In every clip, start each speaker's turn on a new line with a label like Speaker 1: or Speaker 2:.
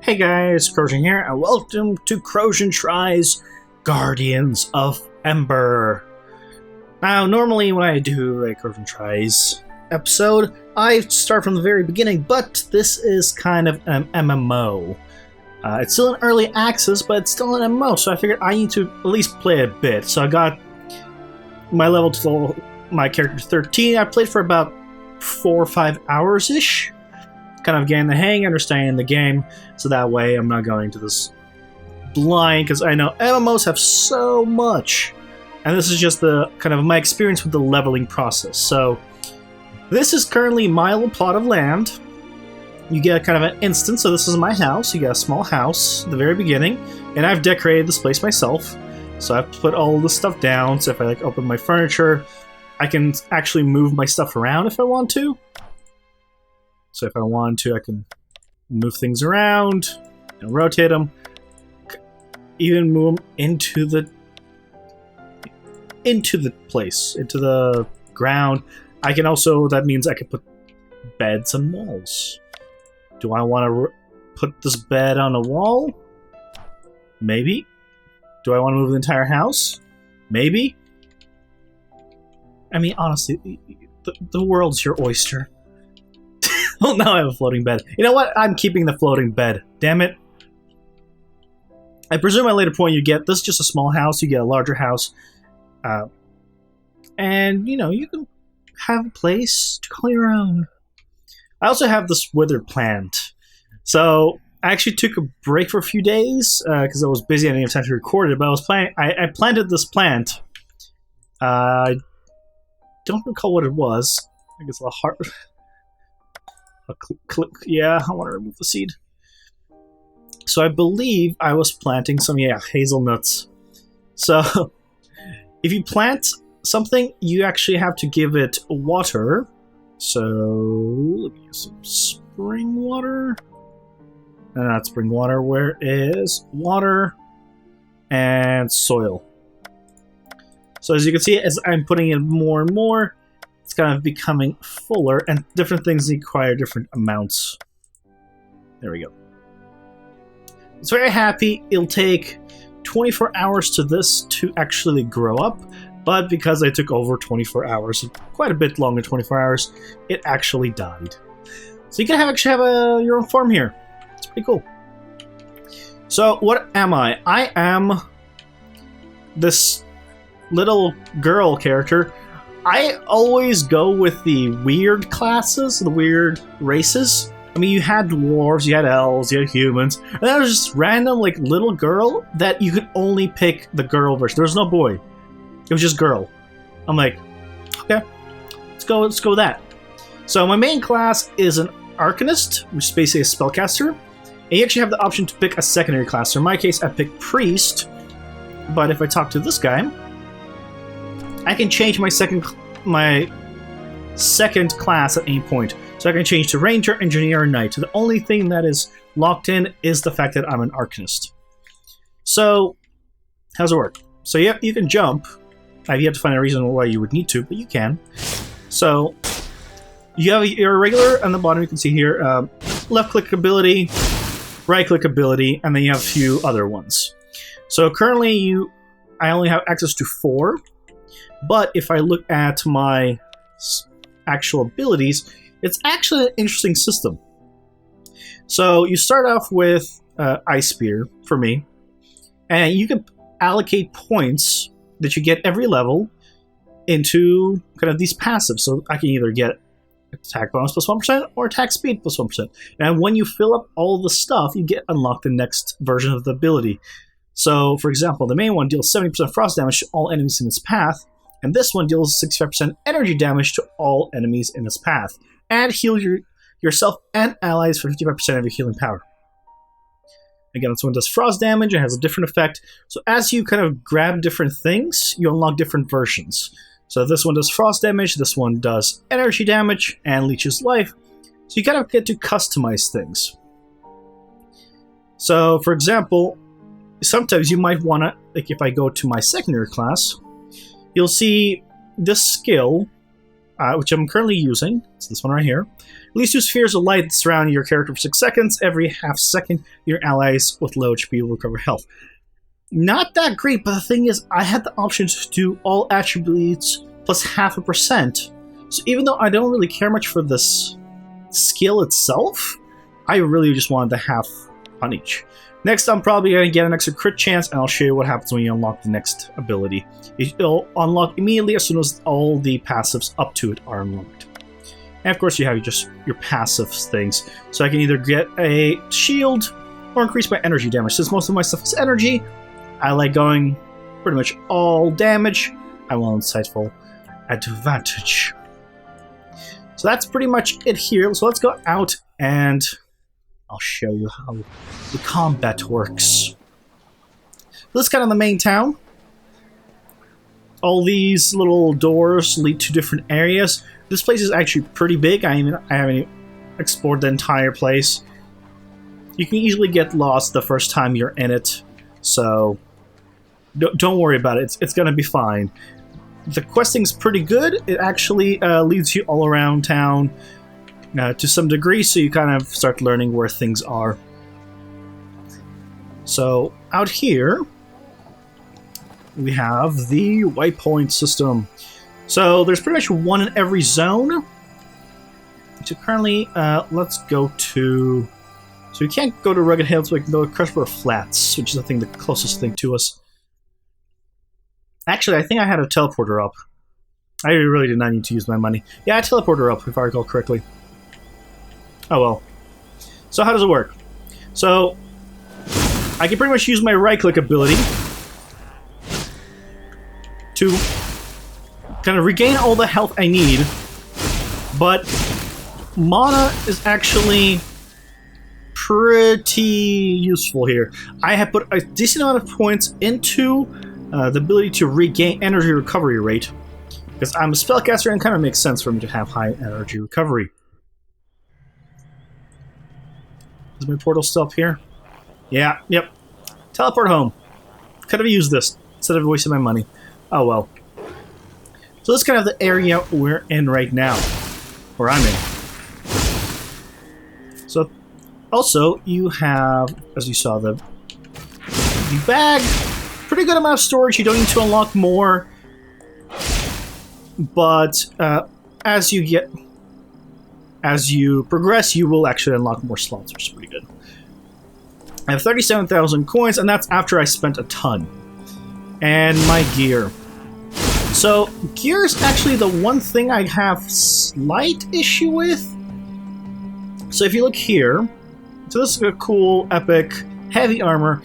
Speaker 1: Hey guys, Krozjin here, and welcome to Krozjin Tries Guardians of Ember. Now, normally when I do a Krozjin Tries episode, I start from the very beginning, but this is kind of an MMO. It's still in early access, but it's still an MMO, so I figured I need to at least play a bit. So I got my level to my character 13. I played for about 4 or 5 hours-ish. Kind of getting the hang, understanding the game, so that way I'm not going to this blind, because I know MMOs have so much, and this is just the kind of my experience with the leveling process. So this is currently my little plot of land. You get kind of an instance, so this is my house. You get a small house at the very beginning, and I've decorated this place myself. So I've put all this stuff down, so if I open my furniture, I can actually move my stuff around if I want to. So if I want to, I can move things around and rotate them. Even move them into the place, into the ground. I can also, that means I can put beds and walls. Do I want to put this bed on a wall? Maybe. Do I want to move the entire house? Maybe. I mean, honestly, the world's your oyster. Well, now I have a floating bed. You know what? I'm keeping the floating bed. Damn it. I presume at a later point you get, this is just a small house, you get a larger house. And, you know, you can have a place to call your own. I also have this withered plant. So, I actually took a break for a few days, because I was busy, I didn't have time to record it, but I planted this plant. I don't recall what it was. I think it's a heart. Yeah, I want to remove the seed. So I believe I was planting some, hazelnuts. So if you plant something, you actually have to give it water. So let me use some spring water. Not spring water. Where is water and soil? So as you can see, as I'm putting in more and more, it's kind of becoming fuller, and different things require different amounts. There we go. It's very happy. It'll take 24 hours to this to actually grow up, but because I took over 24 hours, quite a bit longer than 24 hours, it actually died. So you can actually have your own farm here. It's pretty cool. So what am I? I am this little girl character. I always go with the weird classes, the weird races. I mean, you had dwarves, you had elves, you had humans, and there was just random, like, little girl that you could only pick the girl version. There was no boy. It was just girl. I'm like, okay, let's go with that. So my main class is an Arcanist, which is basically a spellcaster, and you actually have the option to pick a secondary class. So in my case, I picked Priest, but if I talk to this guy, I can change my second class at any point. So I can change to Ranger, Engineer, or Knight. So the only thing that is locked in is the fact that I'm an Arcanist. So, how's it work? So you can jump. You have to find a reason why you would need to, but you can. So, you have your regular on the bottom, you can see here, left click ability, right click ability, and then you have a few other ones. So currently I only have access to 4. But if I look at my actual abilities, it's actually an interesting system. So you start off with Ice Spear, for me, and you can allocate points that you get every level into kind of these passives. So I can either get attack bonus plus 1% or attack speed plus 1%. And when you fill up all the stuff, you get unlocked the next version of the ability. So, for example, the main one deals 70% frost damage to all enemies in its path, and this one deals 65% energy damage to all enemies in its path, and heal yourself and allies for 55% of your healing power. Again, this one does frost damage and has a different effect. So as you kind of grab different things, you unlock different versions. So this one does frost damage, this one does energy damage, and leeches life. So you kind of get to customize things. So, for example, sometimes you might want to, like if I go to my secondary class, you'll see this skill which I'm currently using. It's this one right here. Release 2 spheres of light surrounding your character for 6 seconds. Every half second, your allies with low HP will recover health. Not that great, but the thing is, I had the option to do all attributes plus 0.5%. So even though I don't really care much for this skill itself, I really just wanted the half on each. Next, I'm probably going to get an extra crit chance, and I'll show you what happens when you unlock the next ability. It'll unlock immediately as soon as all the passives up to it are unlocked. And of course, you have just your passive things. So I can either get a shield or increase my energy damage. Since most of my stuff is energy, I like going pretty much all damage. I want insightful advantage. So that's pretty much it here. So let's go out and I'll show you how the combat works. This is kind of the main town. All these little doors lead to different areas. This place is actually pretty big. I haven't explored the entire place. You can easily get lost the first time you're in it, so don't worry about it. It's going to be fine. The questing's pretty good. It actually leads you all around town to some degree, so you kind of start learning where things are. So out here, we have the waypoint system. So there's pretty much one in every zone. So currently, let's go to... So we can't go to Rugged Hills, but we can go to Crushborough Flats, which is I think the closest thing to us. Actually, I think I had a teleporter up. I really did not need to use my money. Yeah, I teleporter up, if I recall correctly. Oh well. So how does it work? So, I can pretty much use my right-click ability to kind of regain all the health I need, but mana is actually pretty useful here. I have put a decent amount of points into the ability to regain energy recovery rate, because I'm a spellcaster and it kind of makes sense for me to have high energy recovery. Is my portal still up here? Yeah, yep. Teleport home. Could have used this instead of wasting my money. Oh well. So this is kind of the area we're in right now. Where I'm in. So, also, you have, as you saw, the bag. Pretty good amount of storage. You don't need to unlock more. But as you progress, you will actually unlock more slots, which is pretty good. I have 37,000 coins, and that's after I spent a ton. And my gear. So, gear is actually the one thing I have slight issue with. So if you look here, so this is a cool, epic, heavy armor.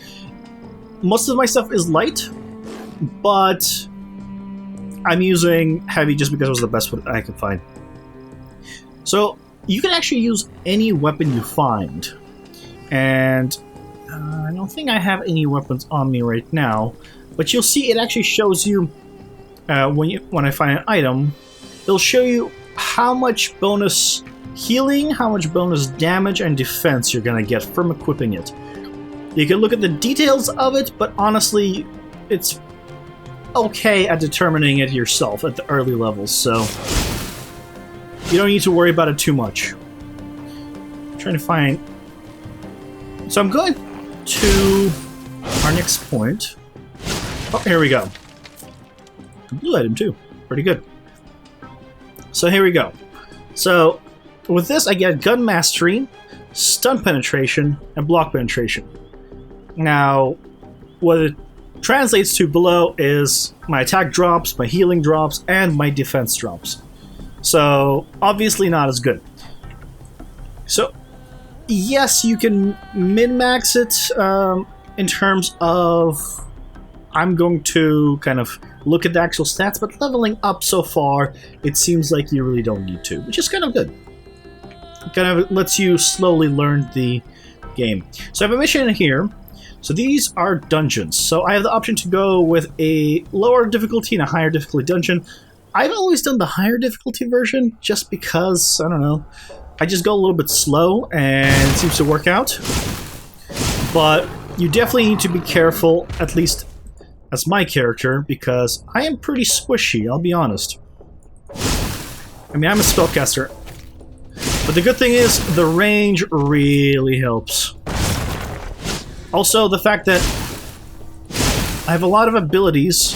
Speaker 1: Most of my stuff is light, but I'm using heavy just because it was the best one I could find. So you can actually use any weapon you find. And I don't think I have any weapons on me right now, but you'll see it actually shows you when I find an item, it'll show you how much bonus healing, how much bonus damage and defense you're gonna get from equipping it. You can look at the details of it, but honestly, it's okay at determining it yourself at the early levels, so you don't need to worry about it too much. I'm trying to find... So I'm going to our next point. Oh, here we go. A blue item too. Pretty good. So here we go. So with this, I get gun mastery, stun penetration, and block penetration. Now, what it translates to below is my attack drops, my healing drops, and my defense drops. So obviously not as good. So yes, you can min-max it in terms of I'm going to kind of look at the actual stats, but leveling up so far, it seems like you really don't need to, which is kind of good. It kind of lets you slowly learn the game. So I have a mission in here. So these are dungeons. So I have the option to go with a lower difficulty and a higher difficulty dungeon. I've always done the higher difficulty version just because, I don't know, I just go a little bit slow and it seems to work out. But you definitely need to be careful, at least as my character, because I am pretty squishy, I'll be honest. I mean, I'm a spellcaster. But the good thing is, the range really helps. Also, the fact that I have a lot of abilities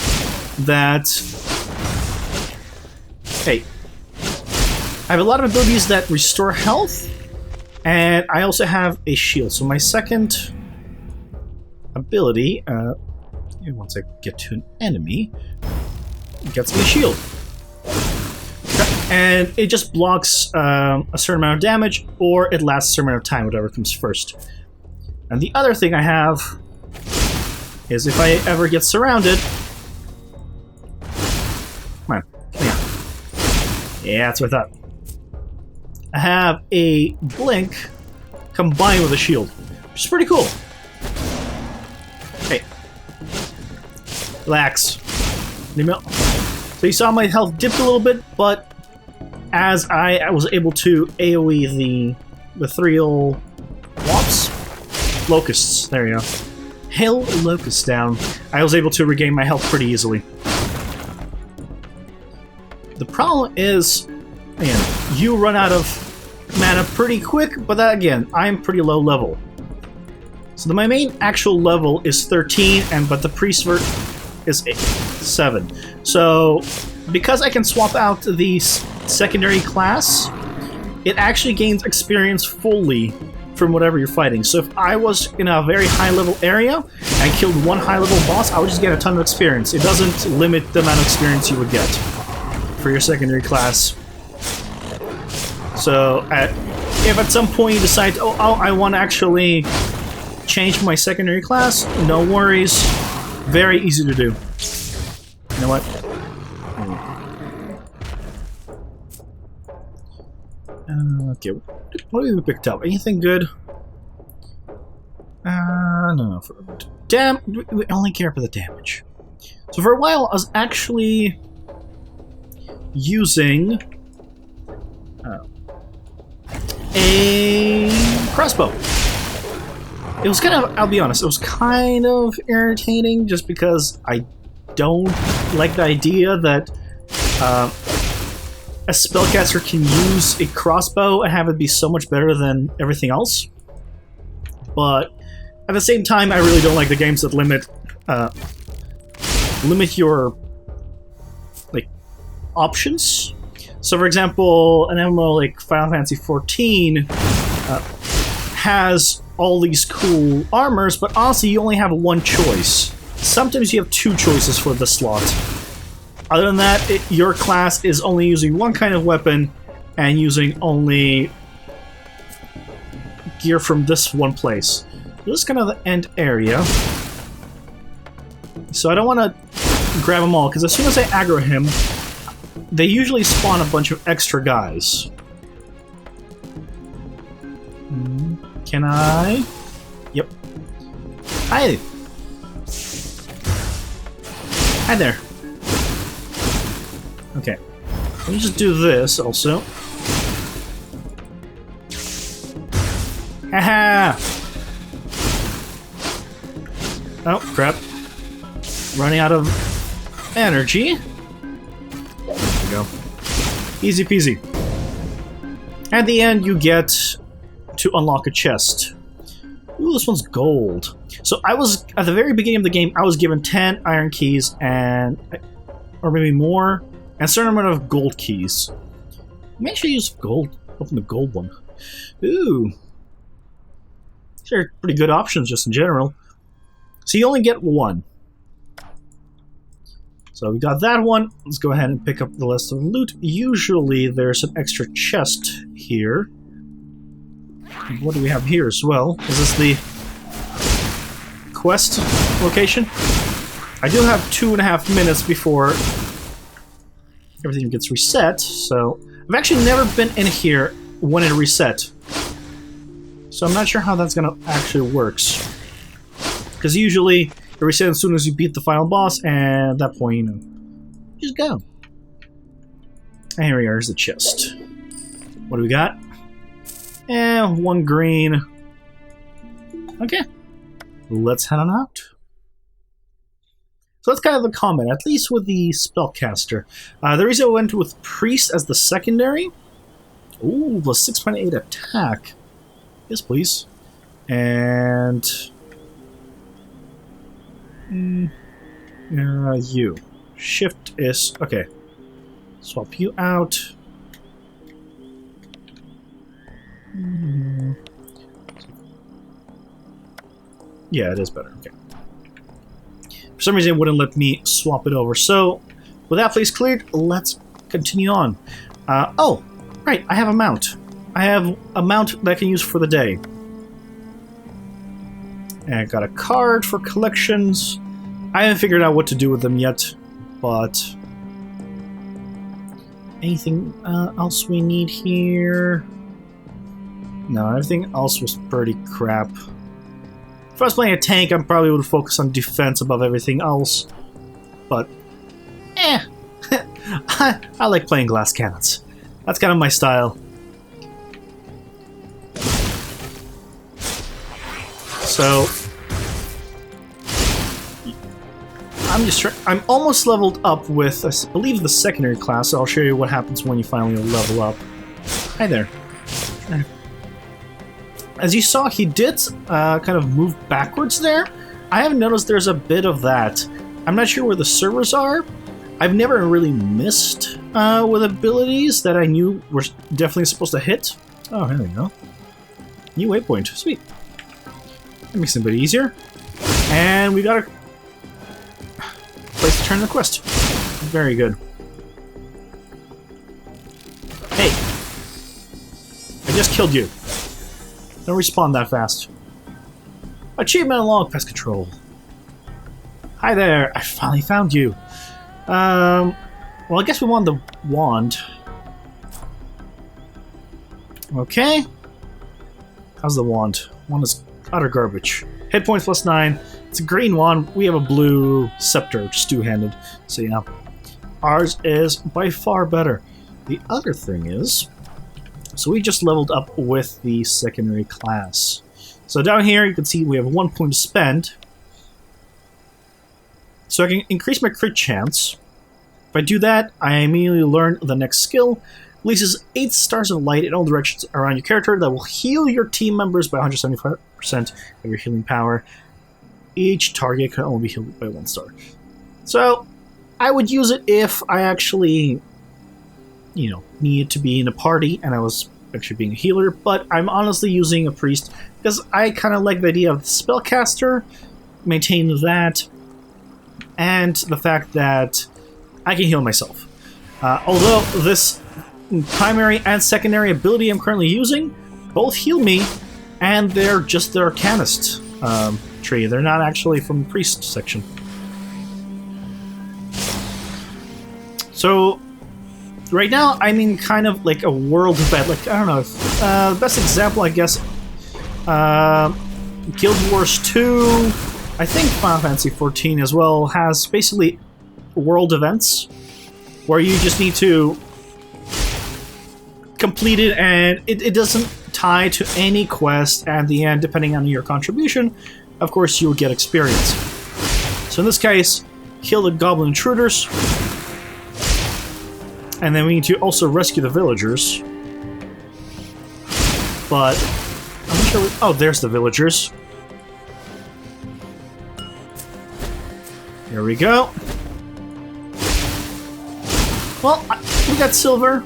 Speaker 1: that... Hey. I have a lot of abilities that restore health, and I also have a shield. So my second ability, once I get to an enemy, gets me a shield. And it just blocks a certain amount of damage, or it lasts a certain amount of time, whatever comes first. And the other thing I have is if I ever get surrounded... Come on, come here. Yeah, that's what I thought. I have a blink combined with a shield, which is pretty cool. Hey. Relax. So you saw my health dipped a little bit, but as I was able to AoE the three old locusts, there you go. Hail locusts down. I was able to regain my health pretty easily. The problem is, man, you run out of mana pretty quick, but that again, I'm pretty low level. So my main actual level is 13, but the priest is 7. So because I can swap out the secondary class, it actually gains experience fully from whatever you're fighting. So if I was in a very high level area and killed one high level boss, I would just get a ton of experience. It doesn't limit the amount of experience you would get for your secondary class. So if at some point you decide, oh, I want to actually change my secondary class, no worries. Very easy to do. You know what? Okay, what have we picked up? Anything good? No. We only care for the damage. So for a while, I was actually using a crossbow. It was kind of, I'll be honest, it was kind of irritating just because I don't like the idea that a spellcaster can use a crossbow and have it be so much better than everything else. But at the same time, I really don't like the games that limit your options. So, for example, an MMO like Final Fantasy XIV has all these cool armors, but honestly, you only have one choice. Sometimes you have two choices for the slot. Other than that, your class is only using one kind of weapon and using only gear from this one place. This is kind of the end area. So I don't want to grab them all, because as soon as I aggro him, they usually spawn a bunch of extra guys. Can I? Yep. Hi! Hi there. Okay. Let me just do this also. Haha! Oh, crap. Running out of energy. There we go. Easy peasy. At the end, you get to unlock a chest. Ooh, this one's gold. So I was, at the very beginning of the game, I was given 10 iron keys and, or maybe more, and a certain amount of gold keys. Make sure you use gold, open the gold one. Ooh. These are pretty good options just in general. So you only get one. So we got that one. Let's go ahead and pick up the rest of the loot. Usually there's an extra chest here. What do we have here as well? Is this the quest location? I do have 2.5 minutes before everything gets reset, so I've actually never been in here when it reset. So I'm not sure how that's gonna actually works. Because usually it resets as soon as you beat the final boss, and at that point, you know, just go. And here we are, here's the chest. What do we got? And one green. Okay. Let's head on out. So that's kind of the comment, at least with the spellcaster. The reason I went with priest as the secondary. Ooh, the 6.8 attack. Yes, please. And you. Shift is okay. Swap you out. Yeah, it is better. Okay. For some reason, it wouldn't let me swap it over. So, with that place cleared, let's continue on. Oh, right. I have a mount. I have a mount that I can use for the day. And I got a card for collections. I haven't figured out what to do with them yet, but anything else we need here? No, everything else was pretty crap. If I was playing a tank, I probably would focus on defense above everything else. But, I like playing glass cannons. That's kind of my style. So, I'm almost leveled up with, I believe, the secondary class, so I'll show you what happens when you finally level up. Hi there. As you saw, he did kind of move backwards there. I have noticed there's a bit of that. I'm not sure where the servers are. I've never really missed with abilities that I knew were definitely supposed to hit. Oh, there we go. New waypoint. Sweet. That makes it a bit easier. And we got a place to turn the quest. Very good. Hey! I just killed you. Don't respawn that fast. Achievement unlocked, pest control. Hi there, I finally found you. Well, I guess we want the wand. Okay. How's the wand? Wand is utter garbage. Hit points plus 9. It's a green wand. We have a blue scepter, which is two-handed. So yeah, ours is by far better. The other thing is, so we just leveled up with the secondary class. So down here, you can see we have 1 point to spend. So I can increase my crit chance. If I do that, I immediately learn the next skill. Releases 8 stars of light in all directions around your character that will heal your team members by 175% of your healing power. Each target can only be healed by 1 star. So I would use it if I actually, you know, needed to be in a party and I was actually being a healer, but I'm honestly using a priest because I kind of like the idea of the spellcaster, maintain that, and the fact that I can heal myself. Although this primary and secondary ability I'm currently using both heal me, and they're just the arcanist tree. They're not actually from the priest section. So right now, I'm in kind of like a world event. Like, I don't know. The best example, I guess, Guild Wars 2, I think Final Fantasy 14 as well, has basically world events where you just need to complete it, and it doesn't tie to any quest. At the end, depending on your contribution, of course, you will get experience. So in this case, kill the goblin intruders. And then we need to also rescue the villagers. But I'm not sure. Oh, there's the villagers. Here we go. Well, we got silver.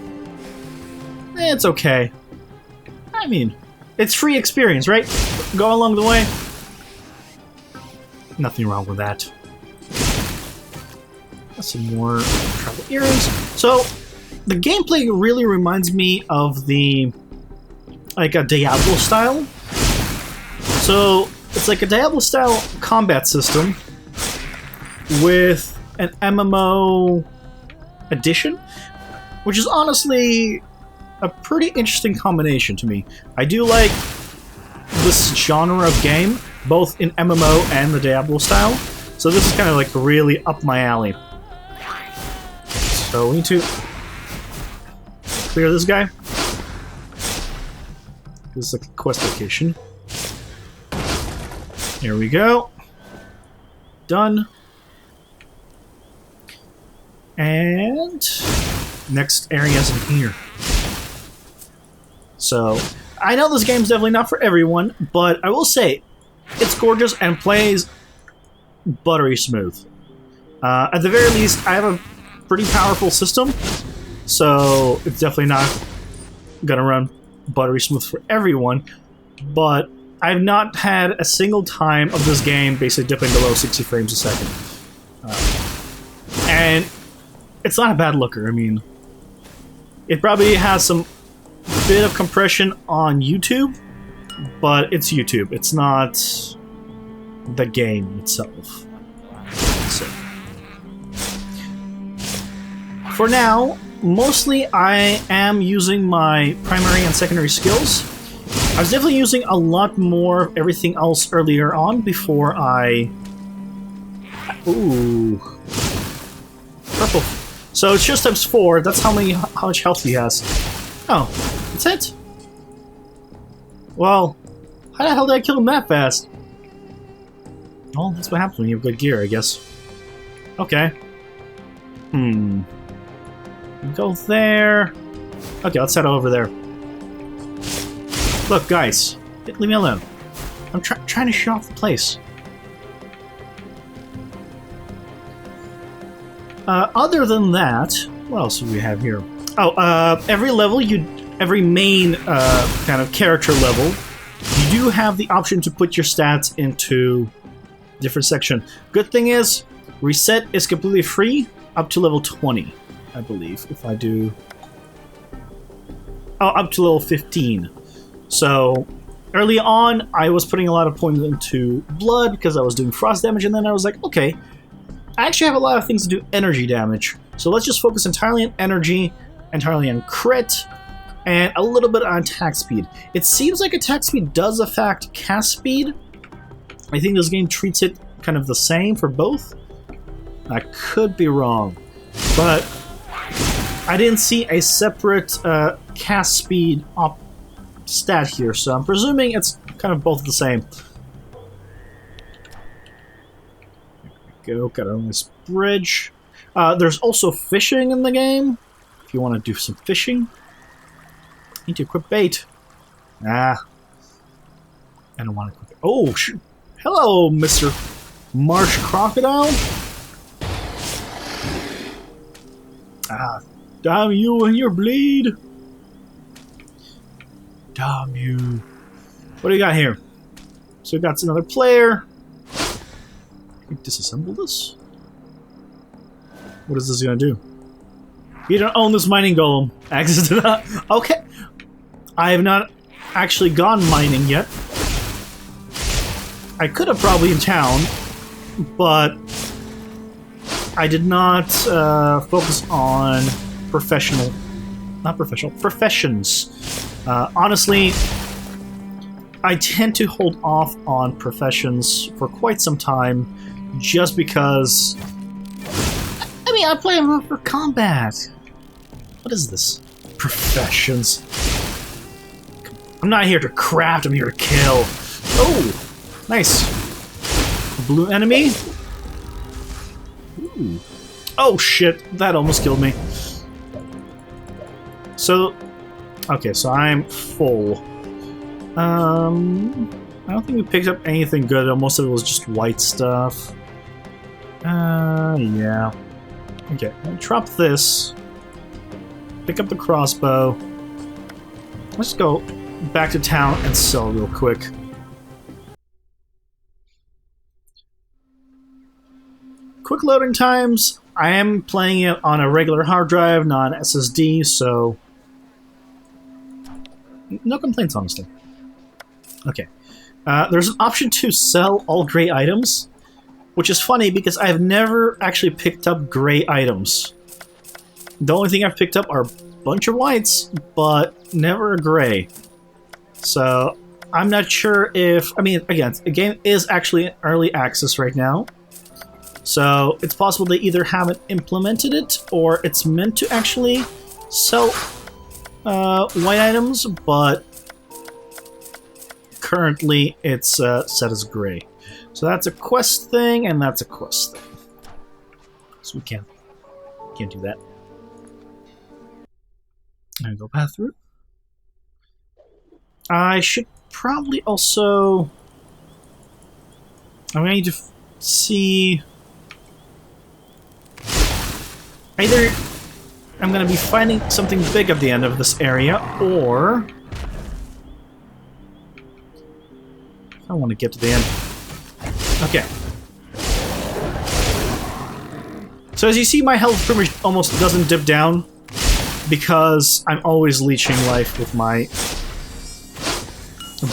Speaker 1: It's okay. I mean, it's free experience, right? Go along the way. Nothing wrong with that. Got some more travel earrings. So, the gameplay really reminds me of the, like, a Diablo style. So, it's like a Diablo style combat system with an MMO addition, which is honestly a pretty interesting combination to me. I do like this genre of game, both in MMO and the Diablo style, so this is kind of like really up my alley. So we need to clear this guy. This is like a quest location. Here we go. Done. And next area's in here. So, I know this game's definitely not for everyone, but I will say, it's gorgeous and plays buttery smooth. At the very least, I have a pretty powerful system, so it's definitely not gonna run buttery smooth for everyone, but I've not had a single time of this game basically dipping below 60 frames a second. And it's not a bad looker. I mean, it probably has some bit of compression on YouTube, but it's YouTube. It's not the game itself. So, for now, mostly I am using my primary and secondary skills. I was definitely using a lot more of everything else earlier on before I... Ooh. Purple. So it's just times 4. That's how much health he has. Oh, that's it? Well, how the hell did I kill him that fast? Well, that's what happens when you have good gear, I guess. Okay. Go there. Okay, let's head over there. Look, guys, leave me alone. I'm trying to show off the place. Other than that, what else do we have here? Oh, every level, every main kind of character level, you do have the option to put your stats into different section. Good thing is, reset is completely free up to level 20, I believe. If I do, up to level 15. So, early on, I was putting a lot of points into blood because I was doing frost damage, and then I was like, okay, I actually have a lot of things to do energy damage. So let's just focus entirely on energy, entirely on crit, and a little bit on attack speed. It seems like attack speed does affect cast speed. I think this game treats it kind of the same for both. I could be wrong, but I didn't see a separate cast speed stat here, so I'm presuming it's kind of both the same. There we go, got on this bridge. There's also fishing in the game, if you want to do some fishing. Need to equip bait. I don't want to equip it. Oh, shoot. Hello, Mr. Marsh Crocodile. Damn you and your bleed. Damn you. What do you got here? So we got another player. Can we disassemble this? What is this gonna do? You don't own this mining golem. Access to that. Okay. I have not actually gone mining yet. I could have probably in town, but I did not focus on professions. Honestly, I tend to hold off on professions for quite some time, just because... I mean, I play them for combat. What is this? Professions. I'm not here to craft, I'm here to kill. Oh! Nice. Blue enemy. Ooh. Oh shit, that almost killed me. So, okay, so I'm full. I don't think we picked up anything good. Most of it was just white stuff. Yeah. Okay, I'll drop this. Pick up the crossbow. Let's go back to town and sell real quick. Quick loading times. I am playing it on a regular hard drive, not an SSD, so no complaints, honestly. Okay. There's an option to sell all gray items, which is funny because I've never actually picked up gray items. The only thing I've picked up are a bunch of whites, but never a gray. So I'm not sure if... I mean, again, the game is actually in early access right now. So it's possible they either haven't implemented it or it's meant to actually sell white items, but currently it's set as gray. So that's a quest thing and that's a quest thing. So we can can't do that. I'm gonna go path through. I should probably also... I'm going to see... Either I'm going to be finding something big at the end of this area, or... I want to get to the end. Okay. So as you see, my health pretty much almost doesn't dip down, because I'm always leeching life with my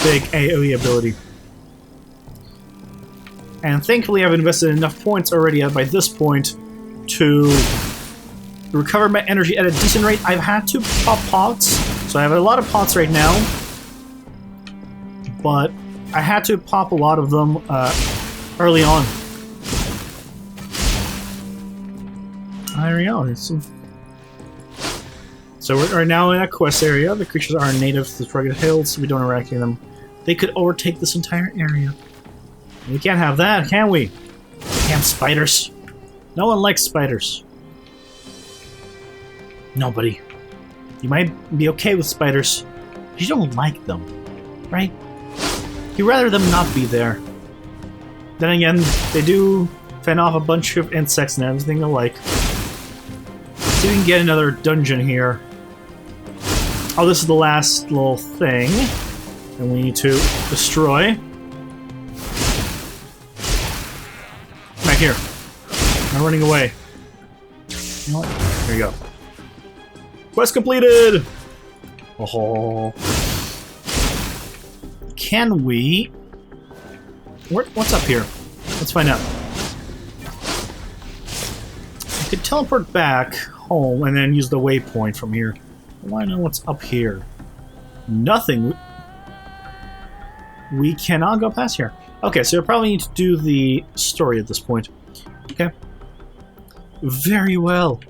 Speaker 1: big AoE ability. And thankfully I've invested enough points already by this point to recover my energy at a decent rate. I've had to pop pots, so I have a lot of pots right now, but I had to pop a lot of them early on. There we go. So we're now in a quest area. The creatures are native to the rugged hills, so we don't eradicate them. They could overtake this entire area. We can't have that, can we? Damn spiders. No one likes spiders. Nobody. You might be okay with spiders. You don't like them, right? You'd rather them not be there. Then again, they do fend off a bunch of insects and everything alike. So we can get another dungeon here. Oh, this is the last little thing. And we need to destroy. Back here. I'm running away. You know what? Here you go. Quest completed! Oh. Can we... What's up here? Let's find out. I could teleport back home and then use the waypoint from here. Why not what's up here? Nothing. We cannot go past here. Okay, so I probably need to do the story at this point. Okay. Very well.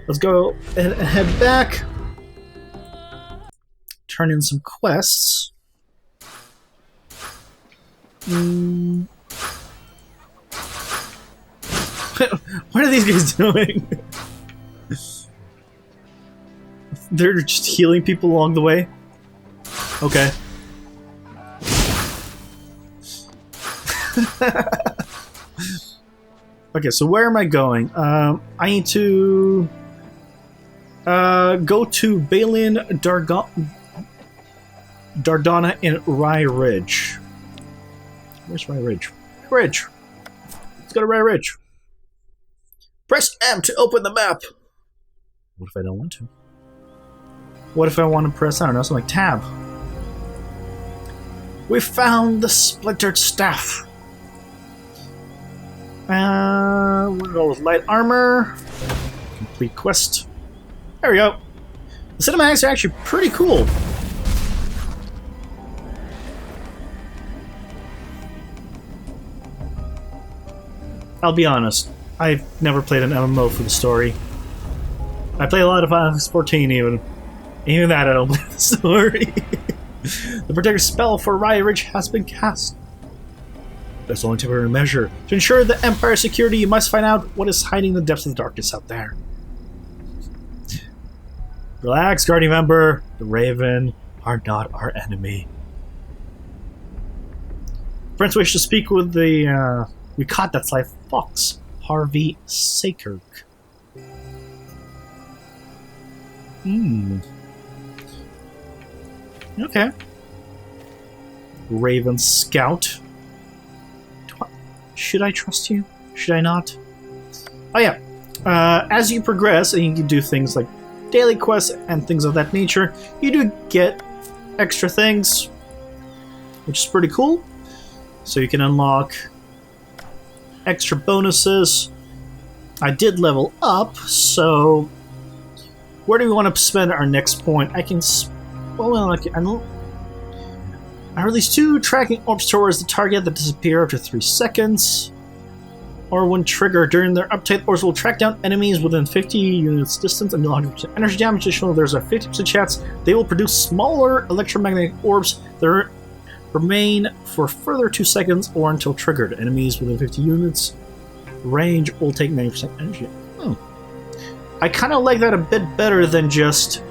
Speaker 1: Let's go and head back. Turn in some quests. What are these guys doing? They're just healing people along the way? Okay. Okay, so where am I going? I need to go to Balin Dardana in Rye Ridge. Where's Rye Ridge? Ridge! Let's go to Rye Ridge. Press M to open the map! What if I don't want to? What if I want to press, I don't know, something like tab? We found the splintered staff. We'll go with light armor. Complete quest. There we go. The cinematics are actually pretty cool. I'll be honest, I've never played an MMO for the story. I play a lot of Final Fantasy 14 even. Even that I don't play the story. The protector spell for Rye Ridge has been cast. That's only temporary measure. To ensure the Empire's security, you must find out what is hiding in the depths of the darkness out there. Relax, Guardian of Ember. The Raven are not our enemy. Friends wish to speak with the, we caught that sly fox, Harvey Sakirk. Okay. Raven Scout. Should I trust you? Should I not? Oh yeah. As you progress and you can do things like daily quests and things of that nature, you do get extra things, which is pretty cool. So you can unlock extra bonuses. I did level up, so where do we want to spend our next point? I can... Well, I release 2 tracking orbs towards the target that disappear after 3 seconds. Or when triggered, during their uptake, orbs will track down enemies within 50 units distance and deal 100% energy damage. Additionally, there's a 50% chance they will produce smaller electromagnetic orbs that remain for further 2 seconds or until triggered. Enemies within 50 units range will take 90% energy. I kind of like that a bit better than just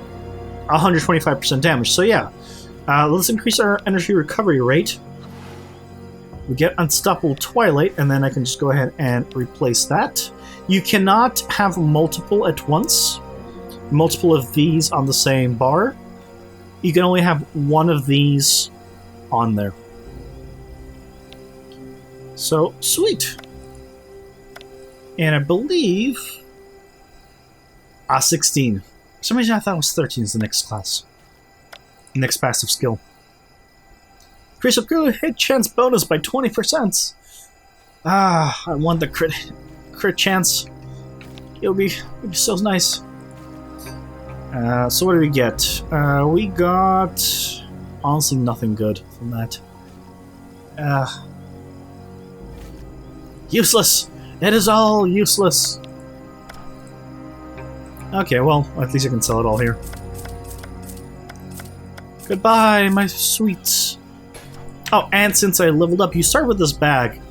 Speaker 1: 125% damage. So yeah, let's increase our energy recovery rate. We get Unstoppable Twilight, and then I can just go ahead and replace that. You cannot have multiple at once. Multiple of these on the same bar. You can only have one of these on there. So, sweet. And I believe... 16. For some reason I thought it was 13 is the next class. Next passive skill. Increase a crit hit chance bonus by 20%. I want the crit chance. It'll be so nice. So what do we get? We got... honestly nothing good from that. Useless! It is all useless! Okay, well, at least I can sell it all here. Goodbye, my sweets. Oh, and since I leveled up, you start with this bag.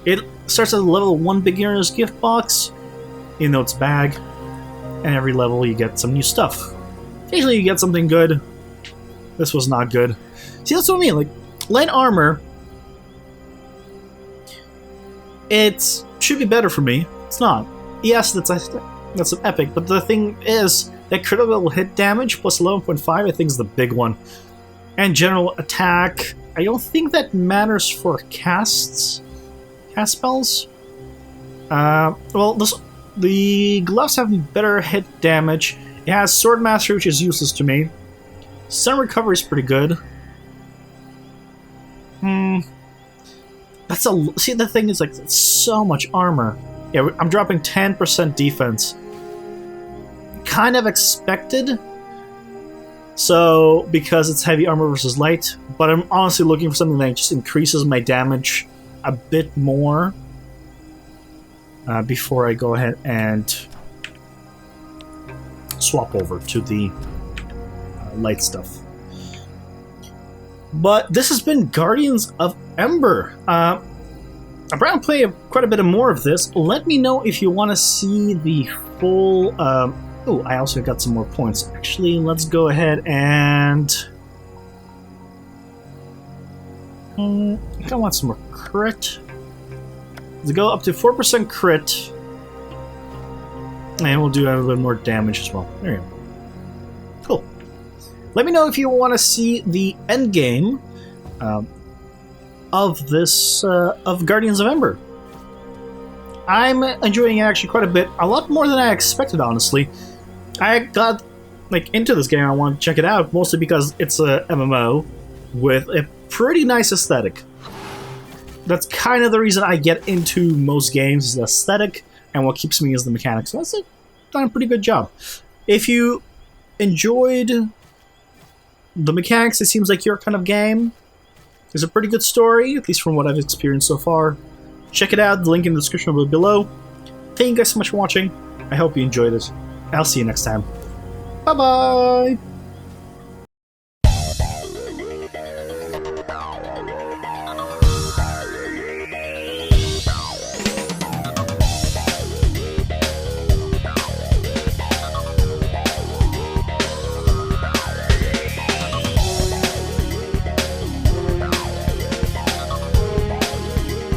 Speaker 1: It starts at level 1 beginner's gift box. You know it's bag. And every level you get some new stuff. Occasionally you get something good. This was not good. See, that's what I mean. Like, light armor... it should be better for me. It's not. Yes, that's an epic, but the thing is that critical hit damage plus 11.5 I think is the big one. And general attack, I don't think that matters for cast spells. Well, the gloves have better hit damage. It has Sword Mastery, which is useless to me. Sun Recovery is pretty good. See, the thing is, like, it's so much armor. Yeah, I'm dropping 10% defense. Kind of expected. So, because it's heavy armor versus light. But I'm honestly looking for something that just increases my damage a bit more. Before I go ahead and swap over to the light stuff. But this has been Guardians of Ember. I'm going to play quite a bit more of this. Let me know if you want to see the full... oh, I also got some more points. Actually, let's go ahead and... I think I want some more crit. Let's go up to 4% crit. And we'll do a little bit more damage as well. There you go. Cool. Let me know if you want to see the end game of this of Guardians of Ember. I'm enjoying it actually quite a bit, a lot more than I expected, honestly. I got into this game. I want to check it out mostly because it's a MMO with a pretty nice aesthetic. That's kind of the reason I get into most games, is the aesthetic, and what keeps me is the mechanics. So that's done a pretty good job. If you enjoyed the mechanics, it seems like your kind of game. It's a pretty good story, at least from what I've experienced so far. Check it out, the link in the description below. Thank you guys so much for watching. I hope you enjoyed it. I'll see you next time. Bye-bye!